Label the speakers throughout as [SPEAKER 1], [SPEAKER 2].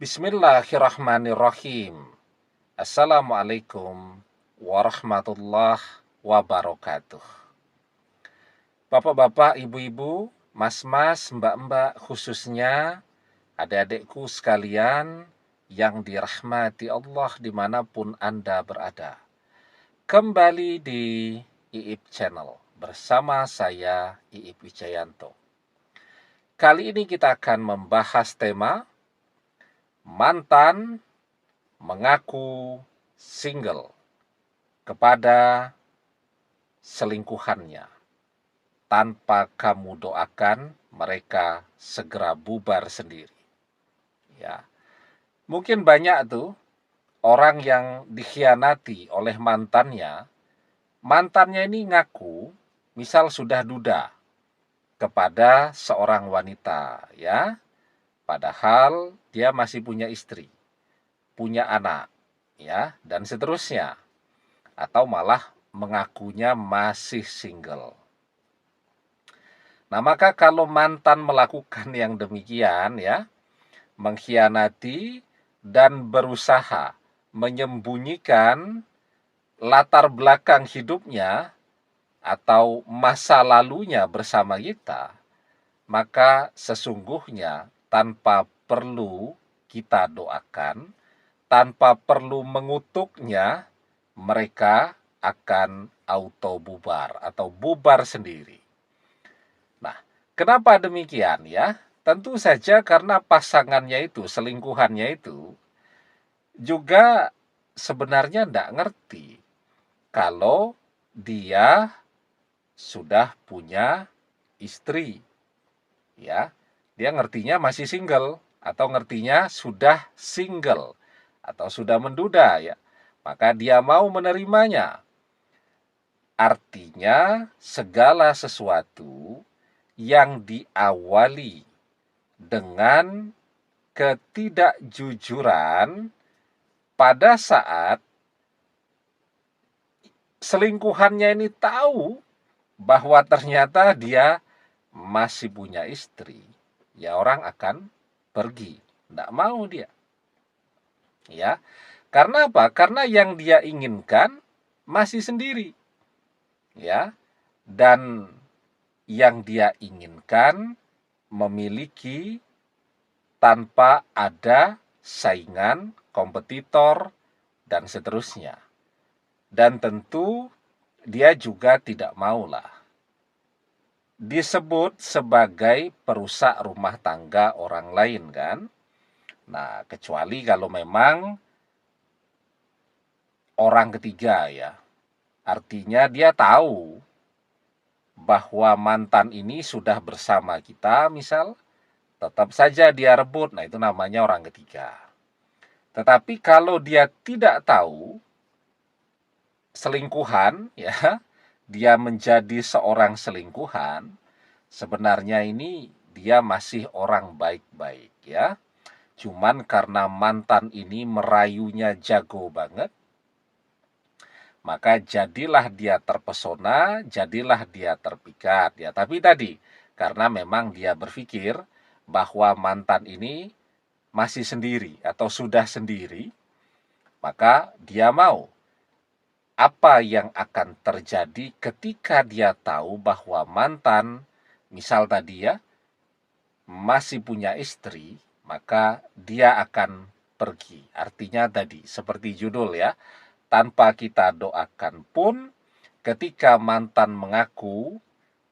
[SPEAKER 1] Bismillahirrahmanirrahim. Assalamualaikum warahmatullahi wabarakatuh. Bapak-bapak, ibu-ibu, mas-mas, mbak-mbak, khususnya adik-adikku sekalian yang dirahmati Allah dimanapun Anda berada. Kembali di IIP Channel bersama saya IIP Wijayanto. Kali ini kita akan membahas tema mantan mengaku single kepada selingkuhannya. Tanpa kamu doakan, mereka segera bubar sendiri. Ya, mungkin banyak tuh orang yang dikhianati oleh mantannya. Mantannya ini ngaku, misal sudah duda kepada seorang wanita, ya. Padahal dia masih punya istri, punya anak, ya, dan seterusnya. Atau malah mengakunya masih single. Nah, maka kalau mantan melakukan yang demikian, ya, mengkhianati dan berusaha menyembunyikan latar belakang hidupnya atau masa lalunya bersama kita, maka sesungguhnya tanpa perlu kita doakan, tanpa perlu mengutuknya, mereka akan auto bubar atau bubar sendiri. Nah, kenapa demikian ya? Tentu saja karena pasangannya itu, selingkuhannya itu juga sebenarnya tidak ngerti kalau dia sudah punya istri. Ya, dia ngertinya masih single atau ngertinya sudah single atau sudah menduda ya. Maka dia mau menerimanya. Artinya segala sesuatu yang diawali dengan ketidakjujuran pada saat selingkuhannya ini tahu bahwa ternyata dia masih punya istri, ya orang akan pergi, tidak mau dia. Ya, karena apa? Karena yang dia inginkan masih sendiri. Ya, dan yang dia inginkan memiliki tanpa ada saingan, kompetitor, dan seterusnya. Dan tentu dia juga tidak maulah disebut sebagai perusak rumah tangga orang lain kan. Nah, kecuali kalau memang orang ketiga ya. Artinya dia tahu bahwa mantan ini sudah bersama kita misal, tetap saja dia rebut. Nah, itu namanya orang ketiga. Tetapi kalau dia tidak tahu selingkuhan ya, dia menjadi seorang selingkuhan, sebenarnya ini dia masih orang baik-baik ya. Cuman karena mantan ini merayunya jago banget, maka jadilah dia terpesona, jadilah dia terpikat ya. Tapi tadi karena memang dia berpikir bahwa mantan ini masih sendiri atau sudah sendiri, maka dia mau apa yang akan terjadi ketika dia tahu bahwa mantan, misal tadi ya, masih punya istri, maka dia akan pergi. Artinya tadi, seperti judul ya, tanpa kita doakan pun, ketika mantan mengaku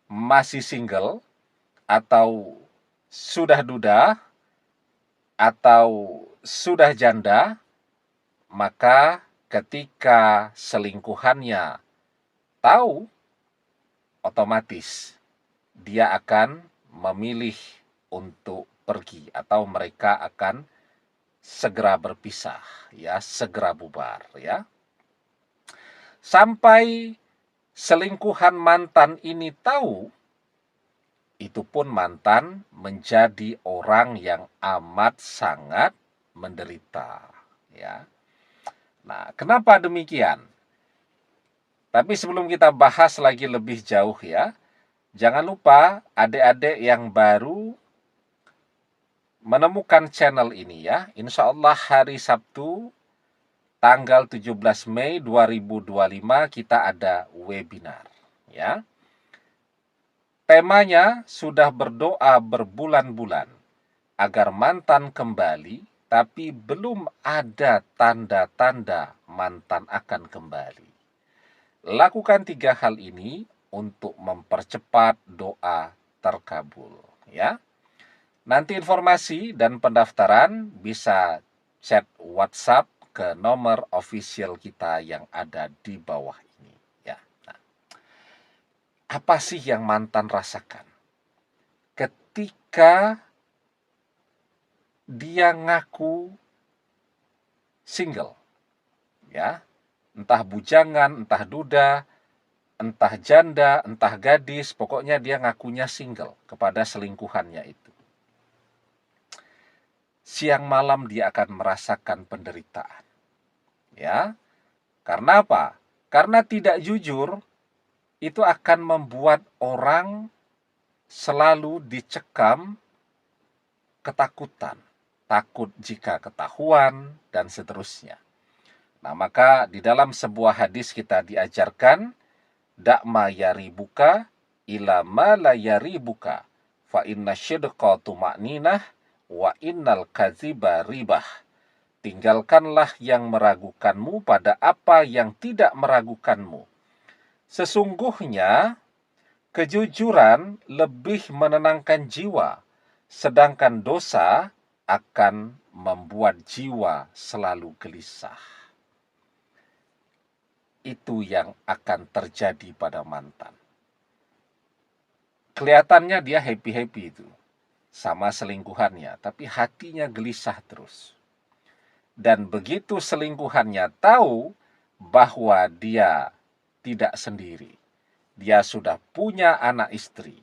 [SPEAKER 1] masih single, atau sudah duda, atau sudah janda, maka ketika selingkuhannya tahu, otomatis dia akan memilih untuk pergi atau mereka akan segera berpisah ya, segera bubar ya. Sampai selingkuhan mantan ini tahu, itu pun mantan menjadi orang yang amat sangat menderita ya. Nah, kenapa demikian? Tapi sebelum kita bahas lagi lebih jauh ya, jangan lupa adik-adik yang baru menemukan channel ini ya. Insya Allah hari Sabtu tanggal 17 Mei 2025 kita ada webinar ya. Temanya sudah berdoa berbulan-bulan agar mantan kembali, tapi belum ada tanda-tanda mantan akan kembali. Lakukan 3 hal ini untuk mempercepat doa terkabul ya. Nanti informasi dan pendaftaran bisa chat WhatsApp ke nomor official kita yang ada di bawah ini ya. Nah, apa sih yang mantan rasakan ketika dia ngaku single ya, entah bujangan, entah duda, entah janda, entah gadis, pokoknya dia ngakunya single kepada selingkuhannya itu. Siang malam dia akan merasakan penderitaan. Ya. Karena apa? Karena tidak jujur itu akan membuat orang selalu dicekam ketakutan, takut jika ketahuan dan seterusnya. Nah, maka di dalam sebuah hadis kita diajarkan dakma yaribuka ila ma la yaribuka fa inna syidqa tuma'ninah wa innal kadziba ribah. Tinggalkanlah yang meragukanmu pada apa yang tidak meragukanmu. Sesungguhnya kejujuran lebih menenangkan jiwa, sedangkan dosa akan membuat jiwa selalu gelisah. Itu yang akan terjadi pada mantan. Kelihatannya dia happy-happy itu sama selingkuhannya, tapi hatinya gelisah terus. Dan begitu selingkuhannya tahu bahwa dia tidak sendiri, dia sudah punya anak istri,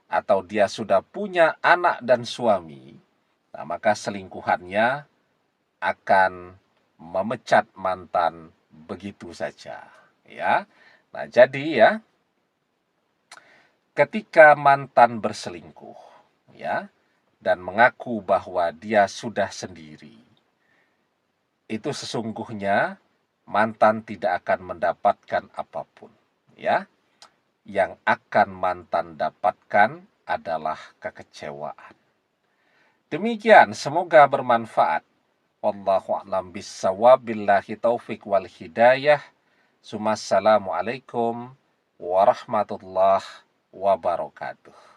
[SPEAKER 1] atau dia sudah punya anak dan suami, nah maka selingkuhannya akan memecat mantan begitu saja. Ya, nah jadi ya, ketika mantan berselingkuh, ya, dan mengaku bahwa dia sudah sendiri, itu sesungguhnya mantan tidak akan mendapatkan apapun, ya. Yang akan mantan dapatkan adalah kekecewaan. Demikian, semoga bermanfaat. Wallahu a'lam bissawab, billahi taufik wal hidayah. Assalamualaikum warahmatullahi wabarakatuh.